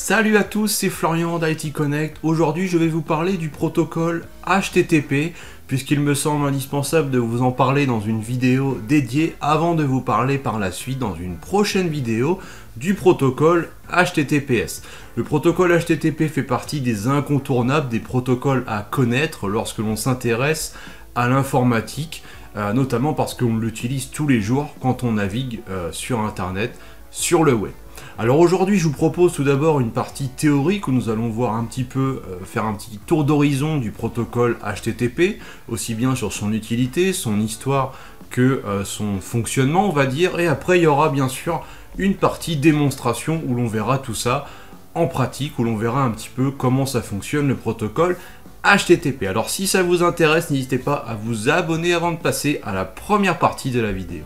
Salut à tous, c'est Florian d'IT Connect. Aujourd'hui, je vais vous parler du protocole HTTP, puisqu'il me semble indispensable de vous en parler dans une vidéo dédiée avant de vous parler par la suite dans une prochaine vidéo du protocole HTTPS. Le protocole HTTP fait partie des incontournables des protocoles à connaître lorsque l'on s'intéresse à l'informatique, notamment parce qu'on l'utilise tous les jours quand on navigue sur Internet, sur le web. Alors aujourd'hui, je vous propose tout d'abord une partie théorique où nous allons voir un petit peu, faire un petit tour d'horizon du protocole HTTP, aussi bien sur son utilité, son histoire que son fonctionnement, on va dire. Et après, il y aura bien sûr une partie démonstration où l'on verra tout ça en pratique, où l'on verra un petit peu comment ça fonctionne le protocole HTTP. Alors si ça vous intéresse, n'hésitez pas à vous abonner avant de passer à la première partie de la vidéo.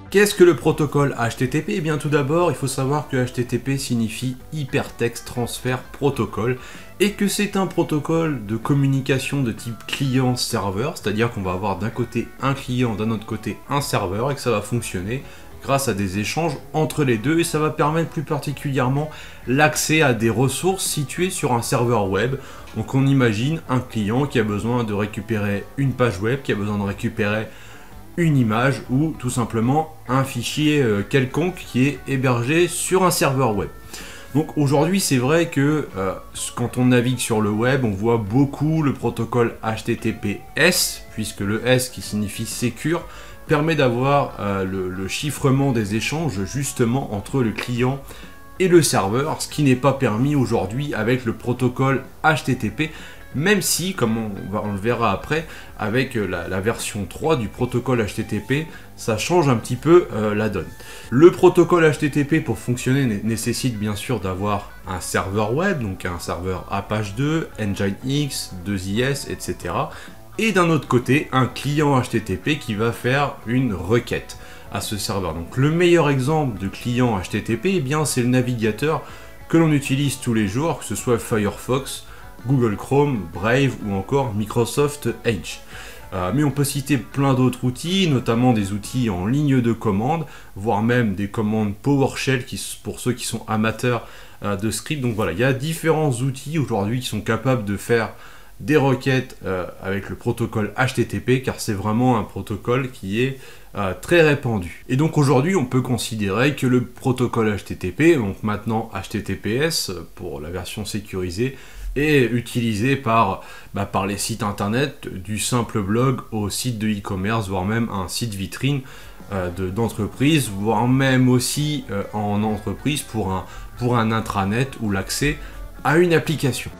Qu'est-ce que le protocole HTTP? Eh bien tout d'abord, il faut savoir que HTTP signifie Hypertext Transfer Protocol et que c'est un protocole de communication de type client-serveur, c'est-à-dire qu'on va avoir d'un côté un client, d'un autre côté un serveur et que ça va fonctionner grâce à des échanges entre les deux et ça va permettre plus particulièrement l'accès à des ressources situées sur un serveur web. Donc on imagine un client qui a besoin de récupérer une page web, qui a besoin de récupérer une image ou tout simplement un fichier quelconque qui est hébergé sur un serveur web. Donc aujourd'hui c'est vrai que quand on navigue sur le web on voit beaucoup le protocole HTTPS, puisque le S qui signifie Secure permet d'avoir le chiffrement des échanges justement entre le client et le serveur, ce qui n'est pas permis aujourd'hui avec le protocole HTTP, même si, comme on le verra après, avec la version 3 du protocole HTTP, ça change un petit peu la donne. Le protocole HTTP, pour fonctionner, nécessite bien sûr d'avoir un serveur web, donc un serveur Apache 2, Nginx, 2IS, etc. Et d'un autre côté, un client HTTP qui va faire une requête à ce serveur. Donc le meilleur exemple de client HTTP, eh bien, c'est le navigateur que l'on utilise tous les jours, que ce soit Firefox, Google Chrome, Brave ou encore Microsoft Edge. Mais on peut citer plein d'autres outils, notamment des outils en ligne de commande, voire même des commandes PowerShell pour ceux qui sont amateurs de script. Donc voilà, il y a différents outils aujourd'hui qui sont capables de faire des requêtes avec le protocole HTTP, car c'est vraiment un protocole qui est très répandu. Et donc aujourd'hui, on peut considérer que le protocole HTTP, donc maintenant HTTPS pour la version sécurisée, est utilisé par les sites internet, du simple blog au site de e-commerce, voire même un site vitrine d'entreprise, voire même aussi en entreprise pour un intranet ou l'accès à une application.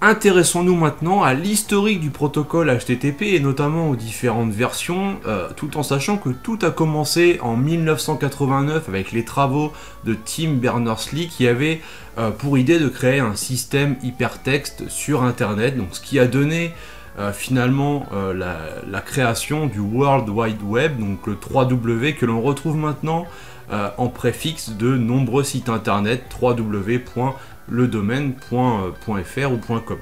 Intéressons-nous maintenant à l'historique du protocole HTTP et notamment aux différentes versions, tout en sachant que tout a commencé en 1989 avec les travaux de Tim Berners-Lee qui avait pour idée de créer un système hypertexte sur Internet, donc ce qui a donné finalement la création du World Wide Web, donc le 3W que l'on retrouve maintenant en préfixe de nombreux sites internet, www.ledomaine.fr ou .com.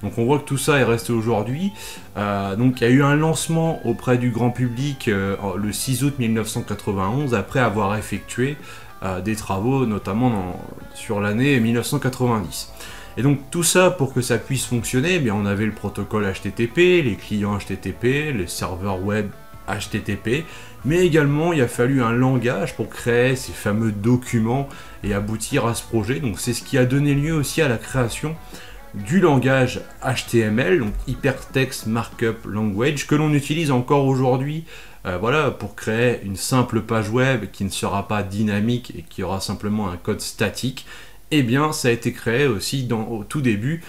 Donc on voit que tout ça est resté aujourd'hui. Donc il y a eu un lancement auprès du grand public le 6 août 1991 après avoir effectué des travaux notamment sur l'année 1990. Et donc tout ça, pour que ça puisse fonctionner, eh bien, on avait le protocole HTTP, les clients HTTP, les serveurs web HTTP, mais également il a fallu un langage pour créer ces fameux documents et aboutir à ce projet. Donc c'est ce qui a donné lieu aussi à la création du langage HTML, donc Hypertext Markup Language, que l'on utilise encore aujourd'hui pour créer une simple page web qui ne sera pas dynamique et qui aura simplement un code statique. Eh bien ça a été créé aussi au tout début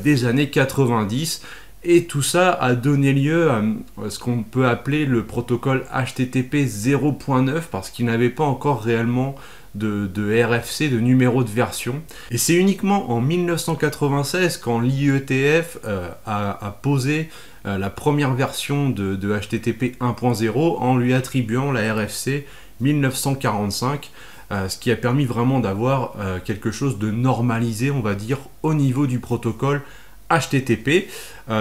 des années 90. Et tout ça a donné lieu à ce qu'on peut appeler le protocole HTTP 0.9 parce qu'il n'avait pas encore réellement de RFC, de numéro de version. Et c'est uniquement en 1996 quand l'IETF a posé la première version de HTTP 1.0 en lui attribuant la RFC 1945, ce qui a permis vraiment d'avoir quelque chose de normalisé, on va dire, au niveau du protocole HTTP.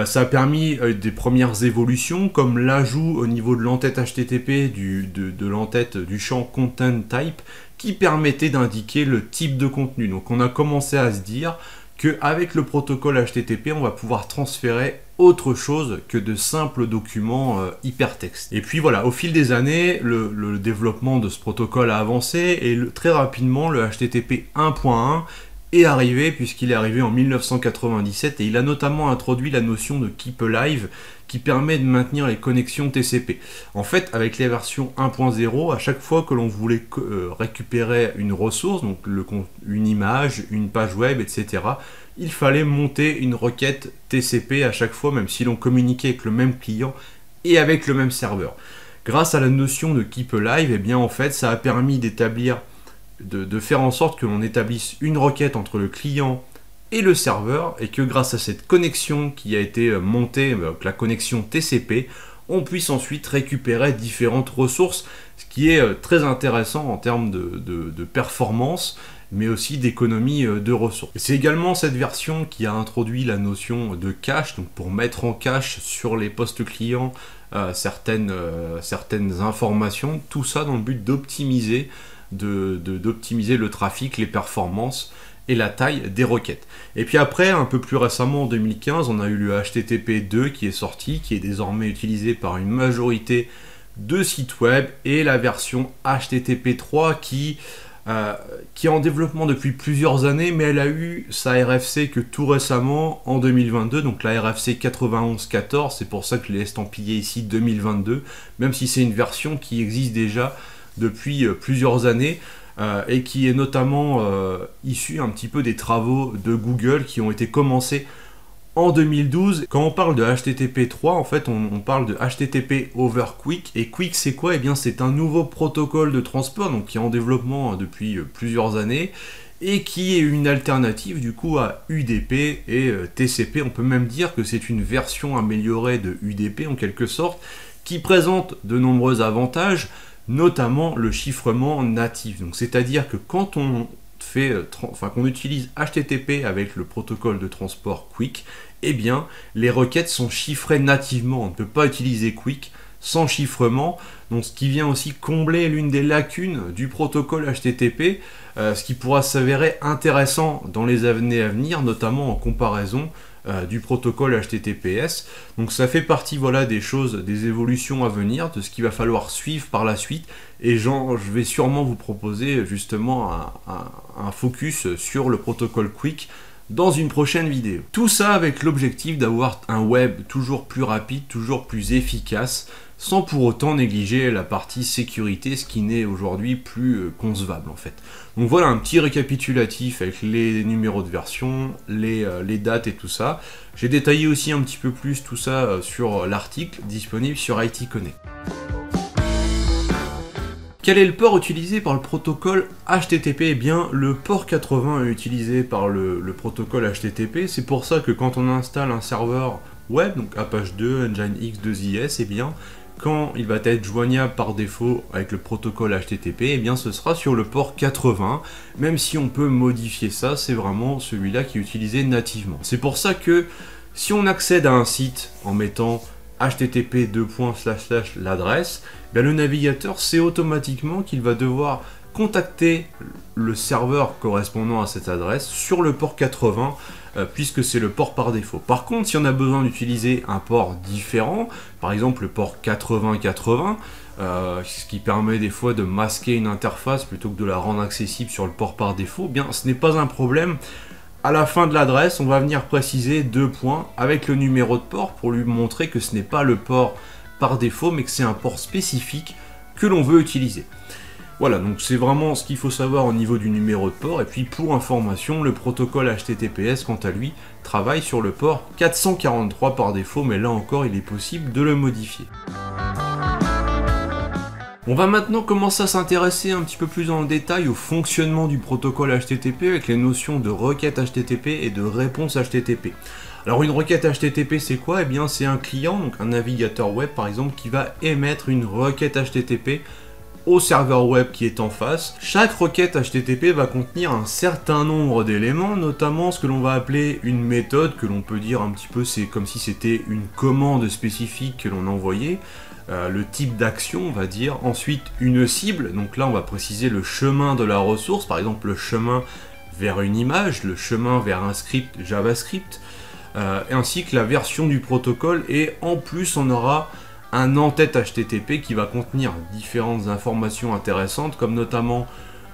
Ça a permis des premières évolutions comme l'ajout au niveau de l'entête HTTP de l'entête du champ Content Type qui permettait d'indiquer le type de contenu. Donc on a commencé à se dire qu'avec le protocole HTTP, on va pouvoir transférer autre chose que de simples documents hypertextes. Et puis voilà, au fil des années, le développement de ce protocole a avancé et très rapidement, le HTTP 1.1 est arrivé puisqu'il est arrivé en 1997 et il a notamment introduit la notion de Keep Alive qui permet de maintenir les connexions TCP. En fait, avec les versions 1.0, à chaque fois que l'on voulait récupérer une ressource, donc une image, une page web, etc., il fallait monter une requête TCP à chaque fois, même si l'on communiquait avec le même client et avec le même serveur. Grâce à la notion de Keep Alive, eh bien en fait, ça a permis d'établir de faire en sorte que l'on établisse une requête entre le client et le serveur, et que grâce à cette connexion qui a été montée, la connexion TCP, on puisse ensuite récupérer différentes ressources, ce qui est très intéressant en termes de performance, mais aussi d'économie de ressources. C'est également cette version qui a introduit la notion de cache, donc pour mettre en cache sur les postes clients certaines informations, tout ça dans le but d'optimiser le trafic, les performances et la taille des requêtes. Et puis après, un peu plus récemment en 2015, on a eu le HTTP 2 qui est sorti, qui est désormais utilisé par une majorité de sites web, et la version HTTP 3 qui est en développement depuis plusieurs années, mais elle a eu sa RFC que tout récemment en 2022, donc la RFC 91.14, c'est pour ça que je l'ai estampillé ici 2022, même si c'est une version qui existe déjà depuis plusieurs années et qui est notamment issue un petit peu des travaux de Google qui ont été commencés en 2012. Quand on parle de HTTP 3, en fait, on parle de HTTP over QUIC. Et QUIC, c'est quoi? Eh bien, c'est un nouveau protocole de transport, donc qui est en développement depuis plusieurs années, et qui est une alternative du coup à UDP et TCP. On peut même dire que c'est une version améliorée de UDP en quelque sorte, qui présente de nombreux avantages, notamment le chiffrement natif. Donc, c'est-à-dire que quand on qu'on utilise HTTP avec le protocole de transport QUIC, eh bien, les requêtes sont chiffrées nativement. On ne peut pas utiliser QUIC sans chiffrement, donc ce qui vient aussi combler l'une des lacunes du protocole HTTP, ce qui pourra s'avérer intéressant dans les années à venir, notamment en comparaison du protocole HTTPS. Donc ça fait partie, voilà, des choses, des évolutions à venir, de ce qu'il va falloir suivre par la suite, et je vais sûrement vous proposer justement un focus sur le protocole QUIC dans une prochaine vidéo. Tout ça avec l'objectif d'avoir un web toujours plus rapide, toujours plus efficace, sans pour autant négliger la partie sécurité, ce qui n'est aujourd'hui plus concevable en fait. Donc voilà un petit récapitulatif avec les numéros de version, les dates et tout ça. J'ai détaillé aussi un petit peu plus tout ça sur l'article disponible sur IT Connect. Quel est le port utilisé par le protocole HTTP? Eh bien, le port 80 est utilisé par le protocole HTTP. C'est pour ça que quand on installe un serveur web, donc Apache 2, Nginx 2IS, eh bien, quand il va être joignable par défaut avec le protocole HTTP, eh bien, ce sera sur le port 80. Même si on peut modifier ça, c'est vraiment celui-là qui est utilisé nativement. C'est pour ça que si on accède à un site en mettant http l'adresse, le navigateur sait automatiquement qu'il va devoir contacter le serveur correspondant à cette adresse sur le port 80 puisque c'est le port par défaut. Par contre, si on a besoin d'utiliser un port différent, par exemple le port 8080, ce qui permet des fois de masquer une interface plutôt que de la rendre accessible sur le port par défaut, eh bien ce n'est pas un problème. À la fin de l'adresse, on va venir préciser 2 points avec le numéro de port pour lui montrer que ce n'est pas le port par défaut, mais que c'est un port spécifique que l'on veut utiliser. Voilà, donc c'est vraiment ce qu'il faut savoir au niveau du numéro de port. Et puis pour information, le protocole HTTPS, quant à lui, travaille sur le port 443 par défaut, mais là encore, il est possible de le modifier. On va maintenant commencer à s'intéresser un petit peu plus dans le détail au fonctionnement du protocole HTTP avec les notions de requête HTTP et de réponse HTTP. Alors une requête HTTP c'est quoi? Eh bien c'est un client, donc un navigateur web par exemple, qui va émettre une requête HTTP au serveur web qui est en face. Chaque requête HTTP va contenir un certain nombre d'éléments, notamment ce que l'on va appeler une méthode, que l'on peut dire un petit peu, c'est comme si c'était une commande spécifique que l'on envoyait, le type d'action on va dire, ensuite une cible, donc là on va préciser le chemin de la ressource, par exemple le chemin vers une image, le chemin vers un script JavaScript, ainsi que la version du protocole, et en plus on aura un en-tête HTTP qui va contenir différentes informations intéressantes, comme notamment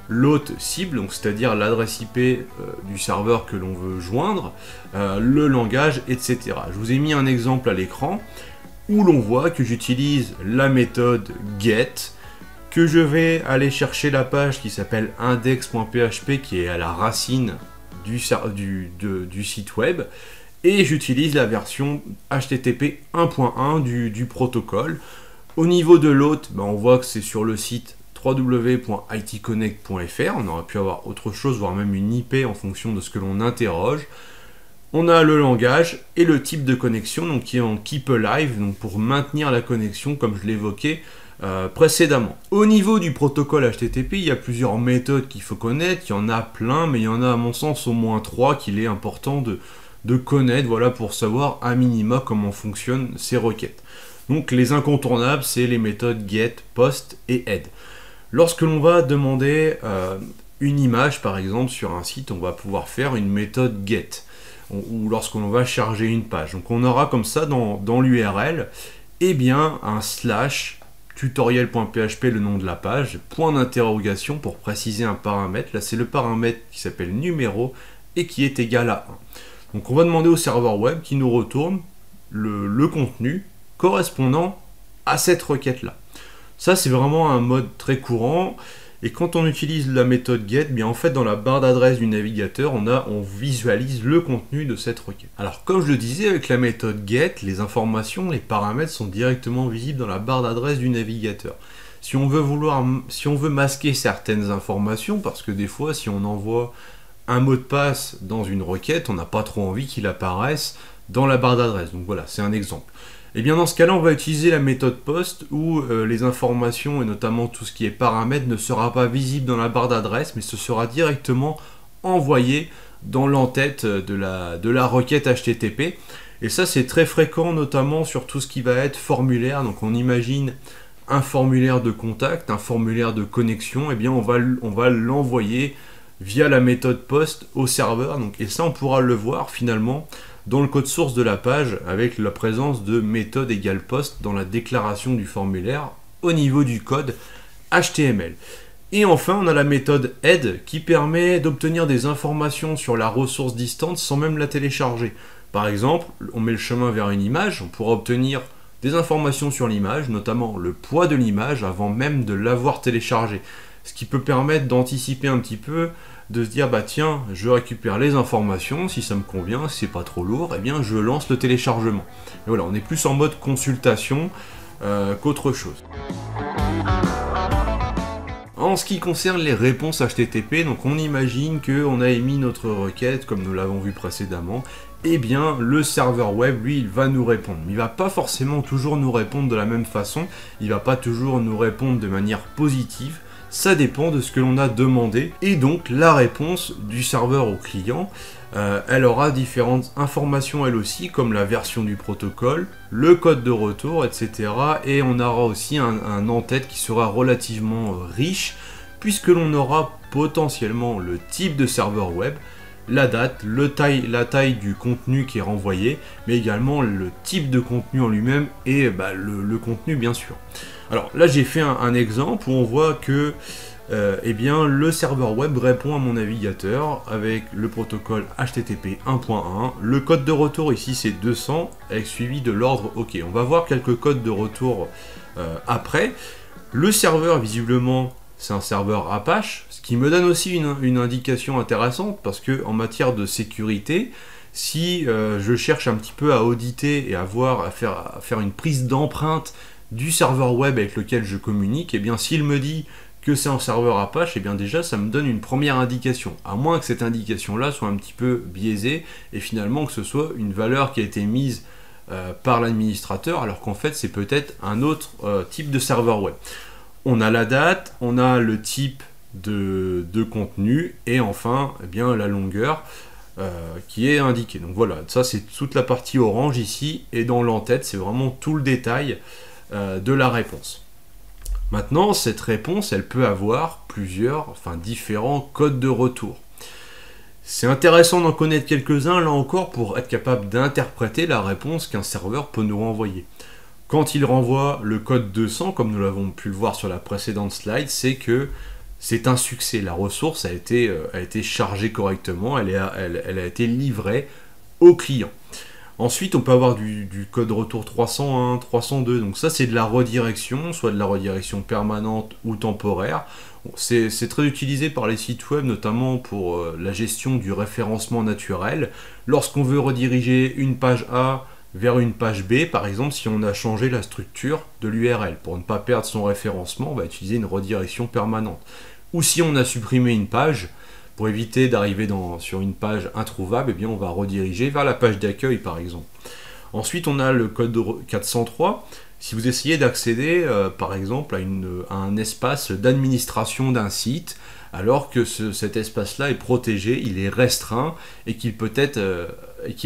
l'hôte cible, donc c'est-à-dire l'adresse IP du serveur que l'on veut joindre, le langage, etc. Je vous ai mis un exemple à l'écran où l'on voit que j'utilise la méthode get, que je vais aller chercher la page qui s'appelle index.php, qui est à la racine du site web, et j'utilise la version HTTP 1.1 du protocole. Au niveau de l'hôte, on voit que c'est sur le site www.itconnect.fr, on aurait pu avoir autre chose, voire même une IP en fonction de ce que l'on interroge. On a le langage et le type de connexion, donc qui est en keep alive, donc pour maintenir la connexion comme je l'évoquais précédemment. Au niveau du protocole HTTP, il y a plusieurs méthodes qu'il faut connaître, il y en a plein, mais il y en a à mon sens au moins 3 qu'il est important de connaître, voilà, pour savoir à minima comment fonctionnent ces requêtes. Donc les incontournables, c'est les méthodes get, post et head. Lorsque l'on va demander une image, par exemple, sur un site, on va pouvoir faire une méthode get, ou lorsqu'on va charger une page. Donc on aura comme ça dans l'URL, eh bien, un slash tutoriel.php, le nom de la page, point d'interrogation pour préciser un paramètre. Là, c'est le paramètre qui s'appelle numéro et qui est égal à 1. Donc on va demander au serveur web qui nous retourne le contenu correspondant à cette requête-là. Ça, c'est vraiment un mode très courant. Et quand on utilise la méthode get, bien en fait dans la barre d'adresse du navigateur, on visualise le contenu de cette requête. Alors comme je le disais, avec la méthode get, les informations, les paramètres sont directement visibles dans la barre d'adresse du navigateur. Si on veut masquer certaines informations, parce que des fois si on envoie un mot de passe dans une requête, on n'a pas trop envie qu'il apparaisse dans la barre d'adresse. Donc voilà, c'est un exemple. Et bien dans ce cas-là, on va utiliser la méthode post où les informations et notamment tout ce qui est paramètres ne sera pas visible dans la barre d'adresse, mais ce sera directement envoyé dans l'entête de la requête HTTP. Et ça, c'est très fréquent, notamment sur tout ce qui va être formulaire. Donc on imagine un formulaire de contact, un formulaire de connexion, et bien on va l'envoyer via la méthode post au serveur. Donc, et ça, on pourra le voir finalement dans le code source de la page avec la présence de méthode égale post dans la déclaration du formulaire au niveau du code HTML. Et enfin, on a la méthode head qui permet d'obtenir des informations sur la ressource distante sans même la télécharger. Par exemple, on met le chemin vers une image, on pourra obtenir des informations sur l'image, notamment le poids de l'image avant même de l'avoir téléchargée. Ce qui peut permettre d'anticiper un petit peu, de se dire bah tiens, je récupère les informations, si ça me convient, si c'est pas trop lourd, eh bien je lance le téléchargement. Et voilà, on est plus en mode consultation qu'autre chose. En ce qui concerne les réponses HTTP, donc on imagine qu'on a émis notre requête comme nous l'avons vu précédemment, eh bien le serveur web, lui, il va nous répondre. Il va pas forcément toujours nous répondre de la même façon, il va pas toujours nous répondre de manière positive, ça dépend de ce que l'on a demandé, et donc la réponse du serveur au client, elle aura différentes informations elle aussi, comme la version du protocole, le code de retour, etc. Et on aura aussi un en-tête qui sera relativement riche, puisque l'on aura potentiellement le type de serveur web, la date, la taille du contenu qui est renvoyé, mais également le type de contenu en lui-même et le contenu bien sûr. Alors là j'ai fait un exemple où on voit que eh bien, le serveur web répond à mon navigateur avec le protocole HTTP 1.1. Le code de retour ici c'est 200 avec suivi de l'ordre OK. On va voir quelques codes de retour après. Le serveur visiblement c'est un serveur Apache, ce qui me donne aussi une indication intéressante parce que en matière de sécurité, si je cherche un petit peu à auditer et à faire une prise d'empreinte du serveur web avec lequel je communique, et bien s'il me dit que c'est un serveur Apache, et bien déjà ça me donne une première indication, à moins que cette indication là soit un petit peu biaisée et finalement que ce soit une valeur qui a été mise par l'administrateur alors qu'en fait c'est peut-être un autre type de serveur web. On a la date, on a le type de contenu et enfin eh bien, la longueur qui est indiquée. Donc voilà, ça c'est toute la partie orange ici et dans l'entête c'est vraiment tout le détail de la réponse. Maintenant cette réponse elle peut avoir différents codes de retour. C'est intéressant d'en connaître quelques-uns là encore pour être capable d'interpréter la réponse qu'un serveur peut nous renvoyer. Quand il renvoie le code 200, comme nous l'avons pu le voir sur la précédente slide, c'est que c'est un succès. La ressource a été chargée correctement, elle a été livrée au client. Ensuite, on peut avoir du code retour 301, 302, donc ça c'est de la redirection, soit de la redirection permanente ou temporaire. C'est très utilisé par les sites web, notamment pour la gestion du référencement naturel. Lorsqu'on veut rediriger une page A vers une page B, par exemple, si on a changé la structure de l'URL. Pour ne pas perdre son référencement, on va utiliser une redirection permanente. Ou si on a supprimé une page, pour éviter d'arriver sur une page introuvable, eh bien on va rediriger vers la page d'accueil, par exemple. Ensuite, on a le code 403. Si vous essayez d'accéder, par exemple, à un espace d'administration d'un site, alors que cet espace-là est protégé, il est restreint et qu'il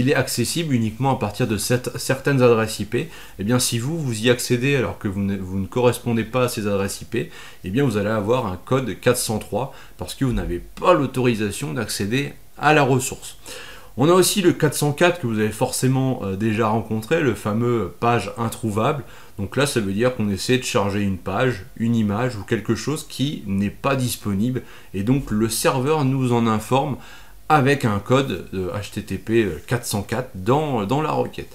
est accessible uniquement à partir de certaines adresses IP, eh bien si vous y accédez alors que vous ne correspondez pas à ces adresses IP, eh bien vous allez avoir un code 403 parce que vous n'avez pas l'autorisation d'accéder à la ressource. On a aussi le 404 que vous avez forcément déjà rencontré, le fameux page introuvable. Donc là, ça veut dire qu'on essaie de charger une page, une image ou quelque chose qui n'est pas disponible. Et donc le serveur nous en informe avec un code HTTP 404 dans la requête.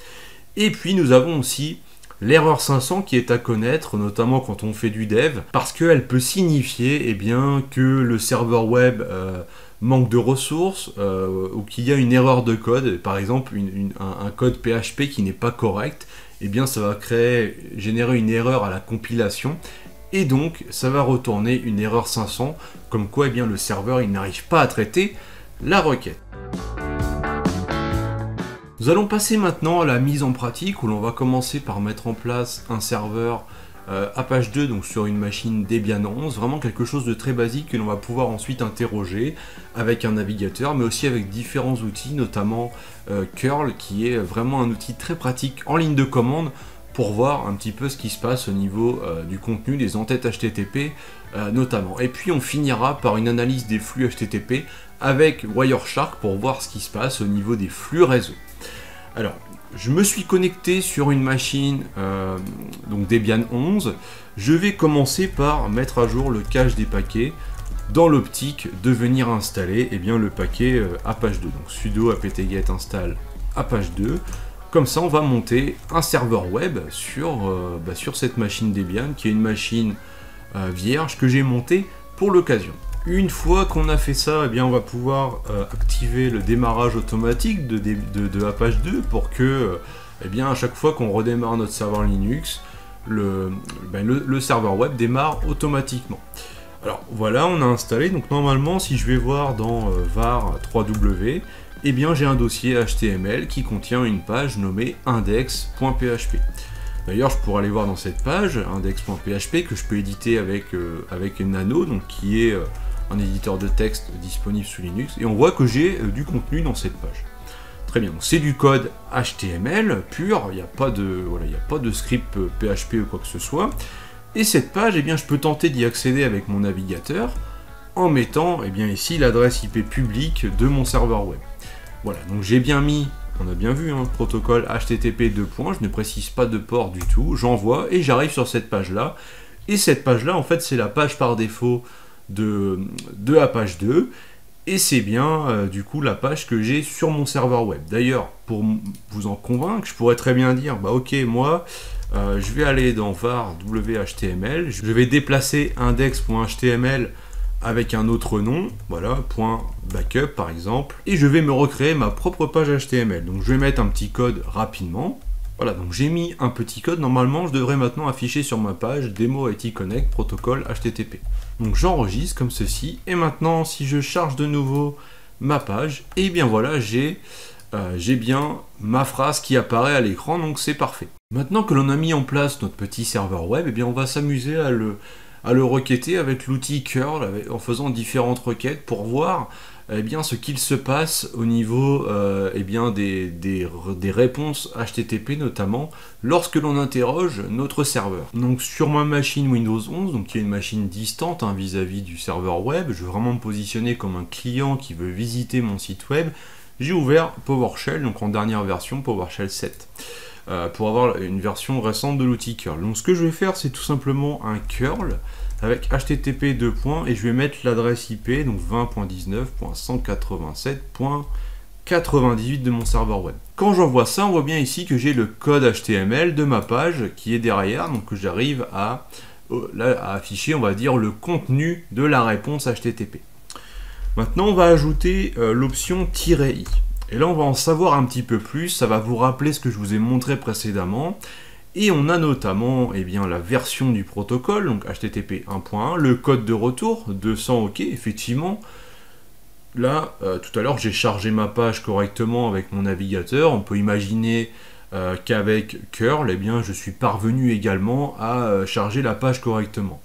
Et puis nous avons aussi l'erreur 500 qui est à connaître, notamment quand on fait du dev, parce qu'elle peut signifier eh bien, que le serveur web manque de ressources ou qu'il y a une erreur de code, par exemple un code PHP qui n'est pas correct, eh bien ça va générer une erreur à la compilation et donc ça va retourner une erreur 500, comme quoi eh bien, le serveur il n'arrive pas à traiter la requête. Nous allons passer maintenant à la mise en pratique où l'on va commencer par mettre en place un serveur Apache 2 donc sur une machine Debian 11, vraiment quelque chose de très basique que l'on va pouvoir ensuite interroger avec un navigateur mais aussi avec différents outils, notamment curl qui est vraiment un outil très pratique en ligne de commande pour voir un petit peu ce qui se passe au niveau du contenu des entêtes HTTP notamment. Et puis on finira par une analyse des flux HTTP avec Wireshark pour voir ce qui se passe au niveau des flux réseau. Alors, je me suis connecté sur une machine donc Debian 11. Je vais commencer par mettre à jour le cache des paquets dans l'optique de venir installer eh bien, le paquet Apache 2. Donc sudo apt-get install Apache 2. Comme ça, on va monter un serveur web sur cette machine Debian qui est une machine vierge que j'ai montée pour l'occasion. Une fois qu'on a fait ça, eh bien, on va pouvoir activer le démarrage automatique de Apache 2 pour que, eh bien, à chaque fois qu'on redémarre notre serveur Linux, le serveur web démarre automatiquement. Alors voilà, on a installé. Donc normalement, si je vais voir dans var 3w, eh bien, j'ai un dossier HTML qui contient une page nommée index.php. D'ailleurs, je pourrais aller voir dans cette page index.php que je peux éditer avec Nano, donc qui est un éditeur de texte disponible sous Linux, et on voit que j'ai du contenu dans cette page. Très bien, c'est du code HTML pur, il n'y a pas de script PHP ou quoi que ce soit. Et cette page, eh bien, je peux tenter d'y accéder avec mon navigateur en mettant eh bien, ici l'adresse IP publique de mon serveur web. Voilà, donc j'ai bien mis, on a bien vu, protocole HTTP : je ne précise pas de port du tout, j'envoie et j'arrive sur cette page-là. Et cette page-là, en fait, c'est la page par défaut de Apache 2. Et c'est bien, du coup, la page que j'ai sur mon serveur web. D'ailleurs, pour vous en convaincre, je pourrais très bien dire, bah ok, moi, je vais aller dans var whtml, je vais déplacer index.html avec un autre nom, voilà, .backup par exemple, et je vais me recréer ma propre page HTML. Donc je vais mettre un petit code rapidement. Voilà, donc j'ai mis un petit code, normalement je devrais maintenant afficher sur ma page Demo IT Connect protocole HTTP. Donc j'enregistre comme ceci, et maintenant si je charge de nouveau ma page, et bien voilà, j'ai bien ma phrase qui apparaît à l'écran, donc c'est parfait. Maintenant que l'on a mis en place notre petit serveur web, et bien on va s'amuser à le requêter avec l'outil curl, en faisant différentes requêtes pour voir eh bien, ce qu'il se passe au niveau eh bien, des réponses HTTP notamment lorsque l'on interroge notre serveur. Donc sur ma machine Windows 11, donc qui est une machine distante hein, vis-à-vis du serveur web, je veux vraiment me positionner comme un client qui veut visiter mon site web, j'ai ouvert PowerShell, donc en dernière version PowerShell 7. Pour avoir une version récente de l'outil curl. Donc ce que je vais faire, c'est tout simplement un curl avec http et je vais mettre l'adresse IP, donc 20.19.187.98 de mon serveur web. Quand j'envoie ça, on voit bien ici que j'ai le code HTML de ma page qui est derrière, donc que j'arrive à afficher, on va dire, le contenu de la réponse HTTP. Maintenant, on va ajouter l'option "-i". Et là, on va en savoir un petit peu plus, ça va vous rappeler ce que je vous ai montré précédemment. Et on a notamment eh bien, la version du protocole, donc HTTP 1.1, le code de retour, 200 OK, effectivement. Là, tout à l'heure, j'ai chargé ma page correctement avec mon navigateur. On peut imaginer qu'avec curl, eh bien, je suis parvenu également à charger la page correctement.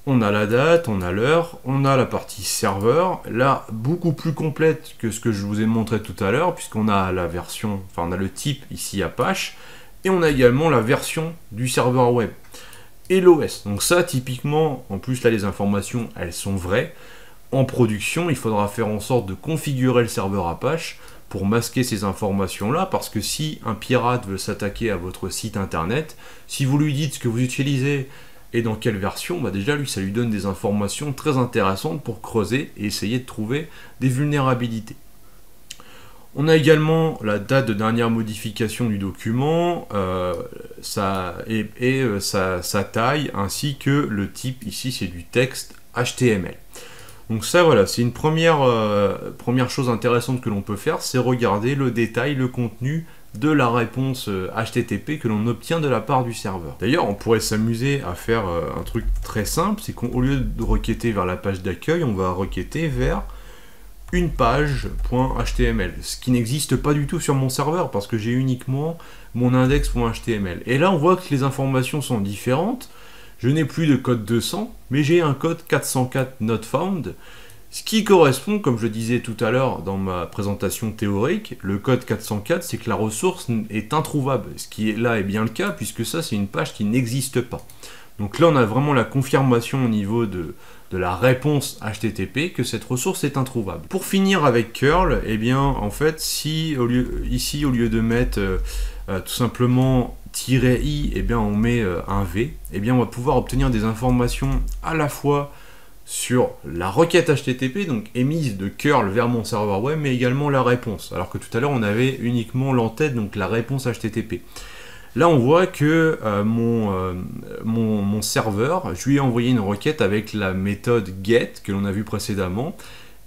On a la date, on a l'heure, on a la partie serveur, là beaucoup plus complète que ce que je vous ai montré tout à l'heure, puisqu'on a la version, enfin on a le type ici Apache, et on a également la version du serveur web et l'OS. Donc ça typiquement, en plus là les informations elles sont vraies. En production, il faudra faire en sorte de configurer le serveur Apache pour masquer ces informations là, parce que si un pirate veut s'attaquer à votre site internet, si vous lui dites ce que vous utilisez et dans quelle version, bah déjà lui ça lui donne des informations très intéressantes pour creuser et essayer de trouver des vulnérabilités. On a également la date de dernière modification du document, sa taille, ainsi que le type, ici c'est du texte HTML. Donc ça voilà, c'est une première chose intéressante que l'on peut faire, c'est regarder le détail, le contenu de la réponse HTTP que l'on obtient de la part du serveur. D'ailleurs, on pourrait s'amuser à faire un truc très simple, c'est qu'au lieu de requêter vers la page d'accueil, on va requêter vers une page.html, ce qui n'existe pas du tout sur mon serveur, parce que j'ai uniquement mon index.html. Et là, on voit que les informations sont différentes. Je n'ai plus de code 200, mais j'ai un code 404 not found, ce qui correspond, comme je disais tout à l'heure dans ma présentation théorique, le code 404, c'est que la ressource est introuvable, ce qui est là est bien le cas, puisque ça c'est une page qui n'existe pas. Donc là on a vraiment la confirmation au niveau de la réponse HTTP que cette ressource est introuvable. Pour finir avec curl, eh bien en fait si ici au lieu de mettre tout simplement -i, eh bien on met un v, eh bien on va pouvoir obtenir des informations à la fois sur la requête HTTP, donc émise de curl vers mon serveur web, mais également la réponse, alors que tout à l'heure on avait uniquement l'entête, donc la réponse HTTP. Là on voit que mon serveur, je lui ai envoyé une requête avec la méthode get que l'on a vu précédemment,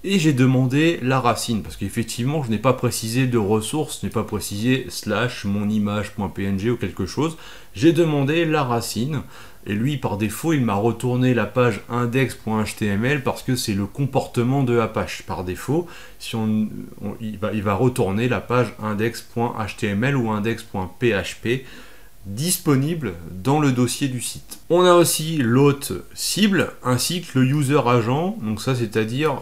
et j'ai demandé la racine, parce qu'effectivement je n'ai pas précisé de ressource, je n'ai pas précisé / monimage.png ou quelque chose, j'ai demandé la racine, et lui par défaut il m'a retourné la page index.html parce que c'est le comportement de Apache par défaut. Si il va retourner la page index.html ou index.php disponible dans le dossier du site. On a aussi l'hôte cible ainsi que le user agent, donc ça c'est-à-dire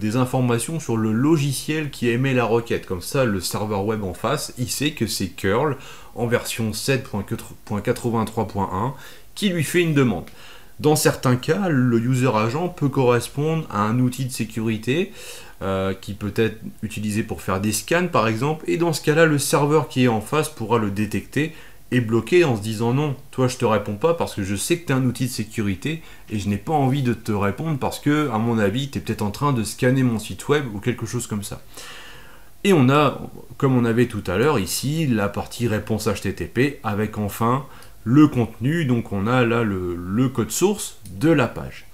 des informations sur le logiciel qui émet la requête. Comme ça le serveur web en face il sait que c'est curl en version 7.83.1 qui lui fait une demande. Dans certains cas, le user agent peut correspondre à un outil de sécurité qui peut être utilisé pour faire des scans par exemple, et dans ce cas-là, le serveur qui est en face pourra le détecter et bloquer en se disant non, toi je te réponds pas parce que je sais que tu es un outil de sécurité et je n'ai pas envie de te répondre parce que, à mon avis, tu es peut-être en train de scanner mon site web ou quelque chose comme ça. Et on a, comme on avait tout à l'heure ici, la partie réponse HTTP avec enfin le contenu, donc on a là le code source de la page.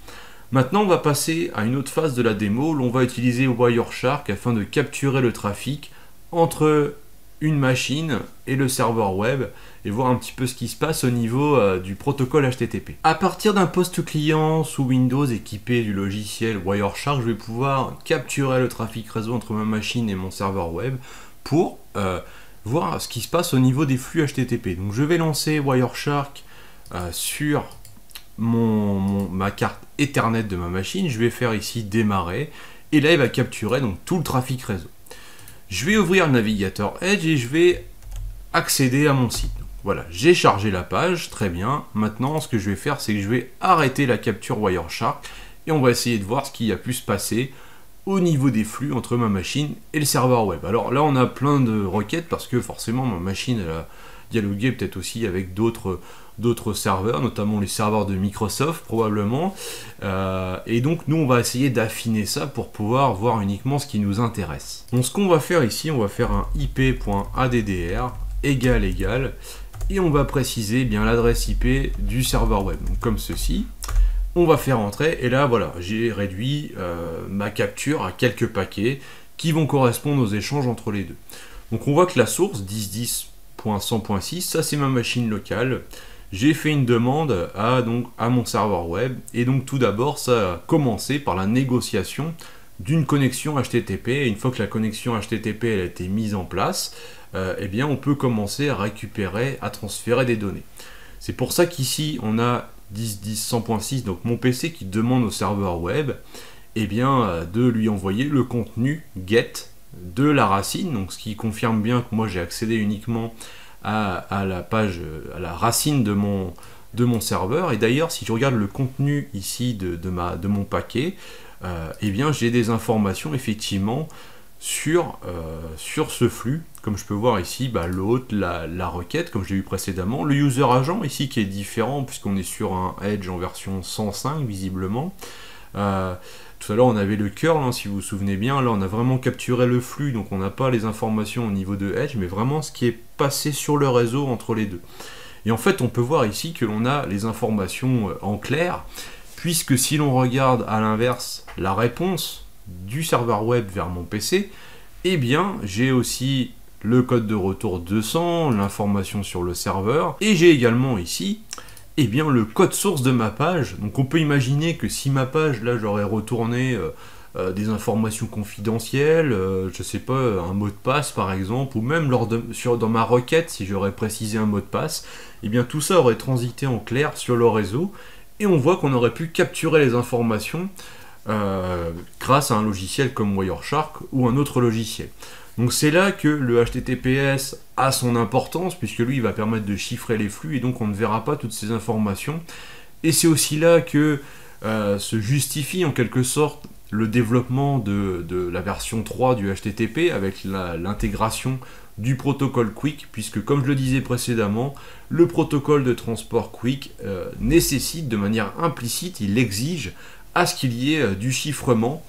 Maintenant on va passer à une autre phase de la démo où l'on va utiliser Wireshark afin de capturer le trafic entre une machine et le serveur web et voir un petit peu ce qui se passe au niveau du protocole HTTP. À partir d'un poste client sous Windows équipé du logiciel Wireshark, je vais pouvoir capturer le trafic réseau entre ma machine et mon serveur web pour voir ce qui se passe au niveau des flux HTTP. Donc je vais lancer Wireshark sur ma carte Ethernet de ma machine, je vais faire ici démarrer, et là il va capturer donc tout le trafic réseau. Je vais ouvrir le navigateur Edge et je vais accéder à mon site. Voilà, j'ai chargé la page, très bien. Maintenant, ce que je vais faire, c'est que je vais arrêter la capture Wireshark et on va essayer de voir ce qui a pu se passer au niveau des flux entre ma machine et le serveur web. Alors là, on a plein de requêtes parce que forcément, ma machine elle a dialogué peut-être aussi avec d'autres serveurs, notamment les serveurs de Microsoft probablement. Et donc, nous, on va essayer d'affiner ça pour pouvoir voir uniquement ce qui nous intéresse. Donc, ce qu'on va faire ici, on va faire un ip.addr égal, et on va préciser bien l'adresse IP du serveur web, donc comme ceci. On va faire entrer, et là voilà, j'ai réduit ma capture à quelques paquets qui vont correspondre aux échanges entre les deux. Donc on voit que la source 10.10.100.6, ça c'est ma machine locale. J'ai fait une demande à mon serveur web, et donc tout d'abord ça a commencé par la négociation d'une connexion HTTP, et une fois que la connexion HTTP elle a été mise en place, eh bien on peut commencer à récupérer, à transférer des données. C'est pour ça qu'ici on a 10.10.100.6, donc mon PC qui demande au serveur web eh bien, de lui envoyer le contenu get de la racine, donc ce qui confirme bien que moi j'ai accédé uniquement à la page, à la racine de mon serveur. Et d'ailleurs, si je regarde le contenu ici de mon paquet, eh bien j'ai des informations effectivement sur ce flux, comme je peux voir ici, l'hôte, la requête, comme j'ai vu précédemment, le user agent ici qui est différent puisqu'on est sur un Edge en version 105 visiblement. Tout à l'heure on avait le curl, hein, si vous vous souvenez bien, là on a vraiment capturé le flux, donc on n'a pas les informations au niveau de Edge, mais vraiment ce qui est passé sur le réseau entre les deux. Et en fait on peut voir ici que l'on a les informations en clair, puisque si l'on regarde à l'inverse la réponse du serveur web vers mon PC, eh bien j'ai aussi le code de retour 200, l'information sur le serveur, et j'ai également ici eh bien le code source de ma page. Donc on peut imaginer que si ma page, là j'aurais retourné des informations confidentielles, je sais pas, un mot de passe par exemple, ou même dans ma requête, si j'aurais précisé un mot de passe, eh bien tout ça aurait transité en clair sur le réseau, et on voit qu'on aurait pu capturer les informations grâce à un logiciel comme Wireshark ou un autre logiciel. Donc c'est là que le HTTPS a son importance, puisque lui il va permettre de chiffrer les flux, et donc on ne verra pas toutes ces informations. Et c'est aussi là que se justifie en quelque sorte le développement de la version 3 du HTTP avec l'intégration du protocole Quick, puisque comme je le disais précédemment, le protocole de transport Quick nécessite de manière implicite, il exige à ce qu'il y ait du chiffrement,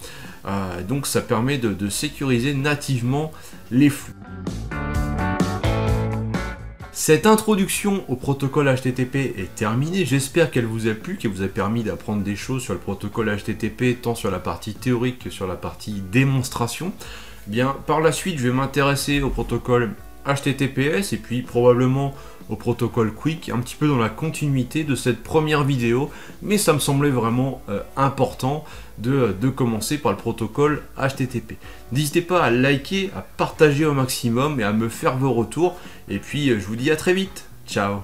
donc ça permet de sécuriser nativement les flux. Cette introduction au protocole HTTP est terminée, j'espère qu'elle vous a plu, qu'elle vous a permis d'apprendre des choses sur le protocole HTTP, tant sur la partie théorique que sur la partie démonstration. Bien, par la suite, je vais m'intéresser au protocole HTTPS et puis probablement au protocole Quick, un petit peu dans la continuité de cette première vidéo, mais ça me semblait vraiment important de commencer par le protocole HTTP. N'hésitez pas à liker, à partager au maximum et à me faire vos retours, et puis je vous dis à très vite, ciao.